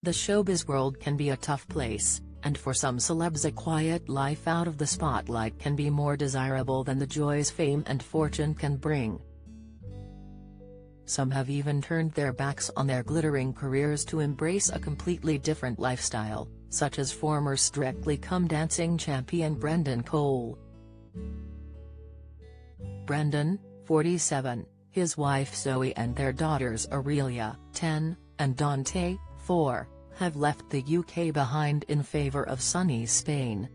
The showbiz world can be a tough place, and for some celebs a quiet life out of the spotlight can be more desirable than the joys fame and fortune can bring. Some have even turned their backs on their glittering careers to embrace a completely different lifestyle, such as former Strictly Come Dancing champion Brendan Cole. Brendan, 47, his wife Zoe and their daughters Aurelia, 10, and Dante, 4, have left the UK behind in favour of sunny Spain.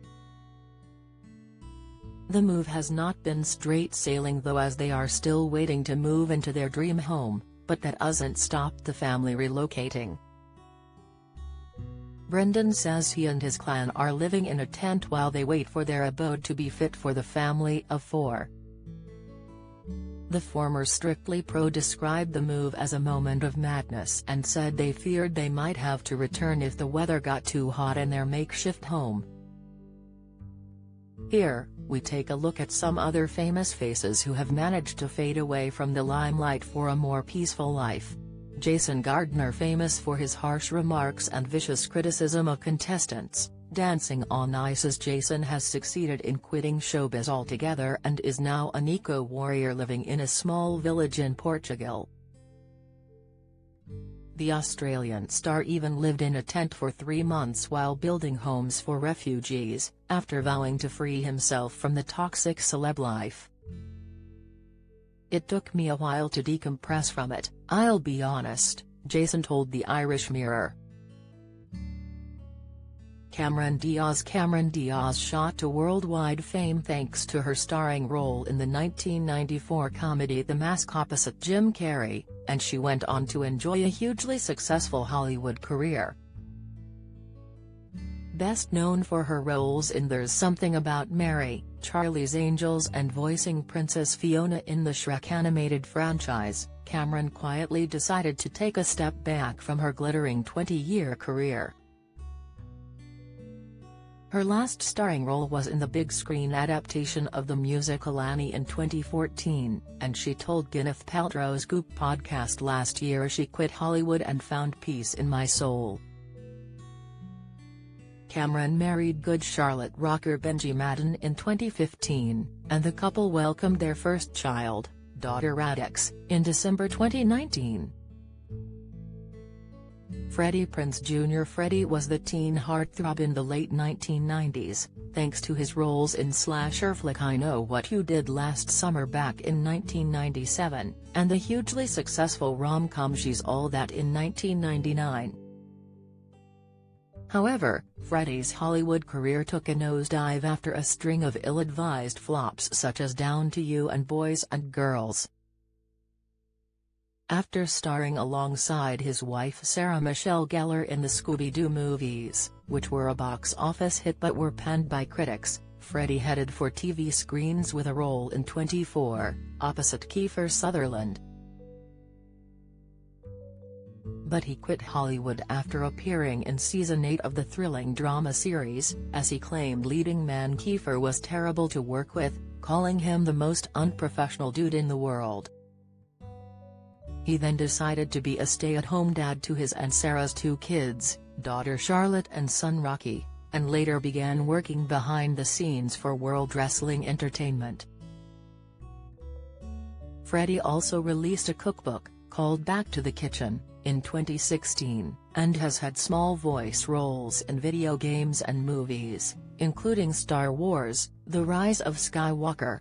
The move has not been straight sailing though, as they are still waiting to move into their dream home, but that hasn't stopped the family relocating. Brendan says he and his clan are living in a tent while they wait for their abode to be fit for the family of 4. The former Strictly pro described the move as a moment of madness and said they feared they might have to return if the weather got too hot in their makeshift home. Here, we take a look at some other famous faces who have managed to fade away from the limelight for a more peaceful life. Jason Gardner, famous for his harsh remarks and vicious criticism of contestants, Dancing on Ice's Jason has succeeded in quitting showbiz altogether and is now an eco-warrior living in a small village in Portugal. The Australian star even lived in a tent for 3 months while building homes for refugees, after vowing to free himself from the toxic celeb life. "It took me a while to decompress from it, I'll be honest," Jason told the Irish Mirror. Cameron Diaz shot to worldwide fame thanks to her starring role in the 1994 comedy The Mask opposite Jim Carrey, and she went on to enjoy a hugely successful Hollywood career. Best known for her roles in There's Something About Mary, Charlie's Angels and voicing Princess Fiona in the Shrek animated franchise, Cameron quietly decided to take a step back from her glittering 20-year career. Her last starring role was in the big-screen adaptation of the musical Annie in 2014, and she told Gwyneth Paltrow's Goop podcast last year she quit Hollywood and found peace in my soul. Cameron married Good Charlotte rocker Benji Madden in 2015, and the couple welcomed their first child, daughter Radix, in December 2019. Freddie Prinze Jr. Freddie was the teen heartthrob in the late 1990s, thanks to his roles in slasher flick I Know What You Did Last Summer back in 1997, and the hugely successful rom-com She's All That in 1999. However, Freddie's Hollywood career took a nosedive after a string of ill-advised flops such as Down to You and Boys and Girls. After starring alongside his wife Sarah Michelle Gellar in the Scooby-Doo movies, which were a box office hit but were panned by critics, Freddie headed for TV screens with a role in 24, opposite Kiefer Sutherland. But he quit Hollywood after appearing in Season 8 of the thrilling drama series, as he claimed leading man Kiefer was terrible to work with, calling him the most unprofessional dude in the world. He then decided to be a stay-at-home dad to his and Sarah's 2 kids, daughter Charlotte and son Rocky, and later began working behind the scenes for World Wrestling Entertainment. Freddie also released a cookbook, called Back to the Kitchen, in 2016, and has had small voice roles in video games and movies, including Star Wars: The Rise of Skywalker.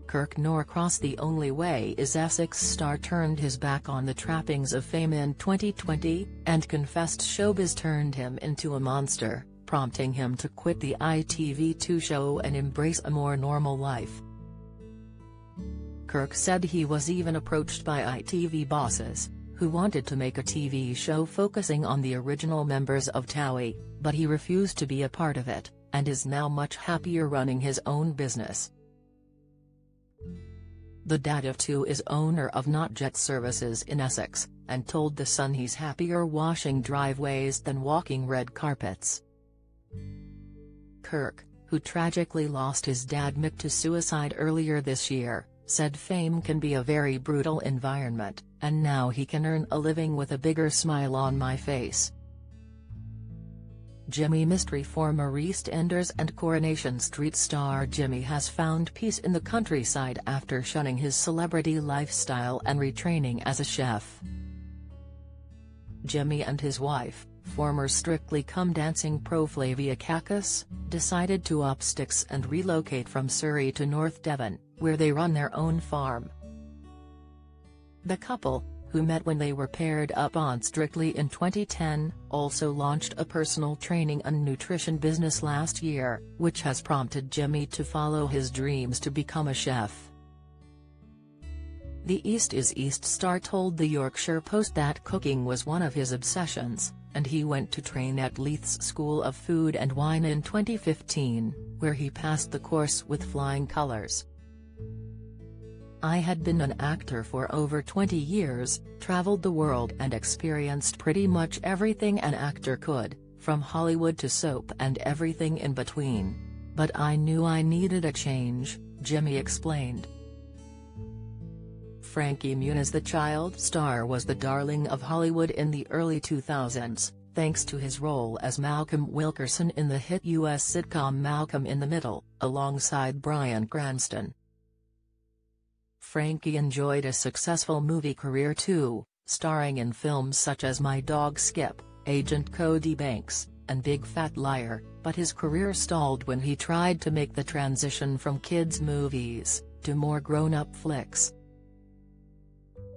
Kirk Norcross. The Only Way Is Essex star turned his back on the trappings of fame in 2020, and confessed showbiz turned him into a monster, prompting him to quit the ITV2 show and embrace a more normal life. Kirk said he was even approached by ITV bosses, who wanted to make a TV show focusing on the original members of TOWIE, but he refused to be a part of it, and is now much happier running his own business. The dad of 2 is owner of NotJet Services in Essex, and told The Sun he's happier washing driveways than walking red carpets. Kirk, who tragically lost his dad Mick to suicide earlier this year, said fame can be a very brutal environment, and now he can earn a living with a bigger smile on my face." Jimmy Mystery. Former EastEnders and Coronation Street star Jimmy has found peace in the countryside after shunning his celebrity lifestyle and retraining as a chef. Jimmy and his wife, former Strictly Come Dancing pro Flavia Kakis, decided to up sticks and relocate from Surrey to North Devon, where they run their own farm. The couple, who met when they were paired up on Strictly in 2010, also launched a personal training and nutrition business last year, which has prompted Jimmy to follow his dreams to become a chef. The East is East star told the Yorkshire Post that cooking was one of his obsessions, and he went to train at Leith's School of Food and Wine in 2015, where he passed the course with flying colours. "I had been an actor for over 20 years, travelled the world and experienced pretty much everything an actor could, from Hollywood to soap and everything in between. But I knew I needed a change," Jimmy explained. Frankie Muniz. The child star was the darling of Hollywood in the early 2000s, thanks to his role as Malcolm Wilkerson in the hit U.S. sitcom Malcolm in the Middle, alongside Bryan Cranston. Frankie enjoyed a successful movie career too, starring in films such as My Dog Skip, Agent Cody Banks, and Big Fat Liar, but his career stalled when he tried to make the transition from kids' movies to more grown-up flicks.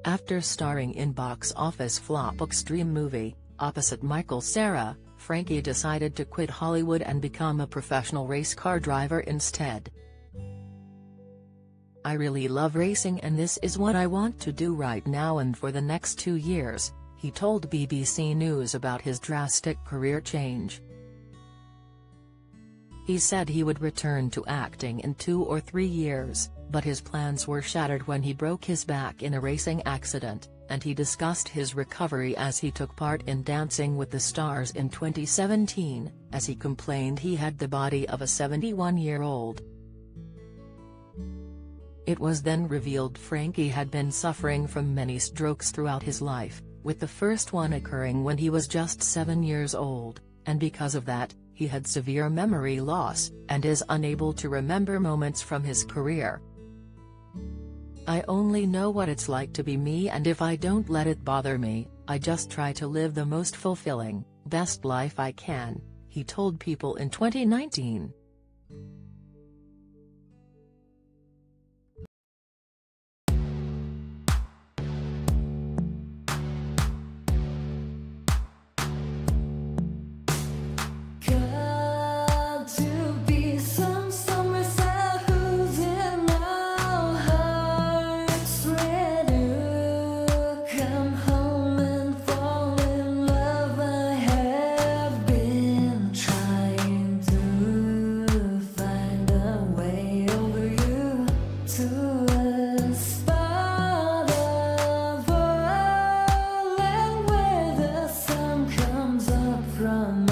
After starring in box office flop Extreme Movie, opposite Michael Cera, Frankie decided to quit Hollywood and become a professional race car driver instead. "I really love racing and this is what I want to do right now and for the next 2 years," he told BBC News about his drastic career change. He said he would return to acting in 2 or 3 years, but his plans were shattered when he broke his back in a racing accident, and he discussed his recovery as he took part in Dancing with the Stars in 2017, as he complained he had the body of a 71-year-old. It was then revealed Frankie had been suffering from many strokes throughout his life, with the first one occurring when he was just 7 years old, and because of that, he had severe memory loss, and is unable to remember moments from his career. "I only know what it's like to be me, and if I don't let it bother me, I just try to live the most fulfilling, best life I can," he told People in 2019. From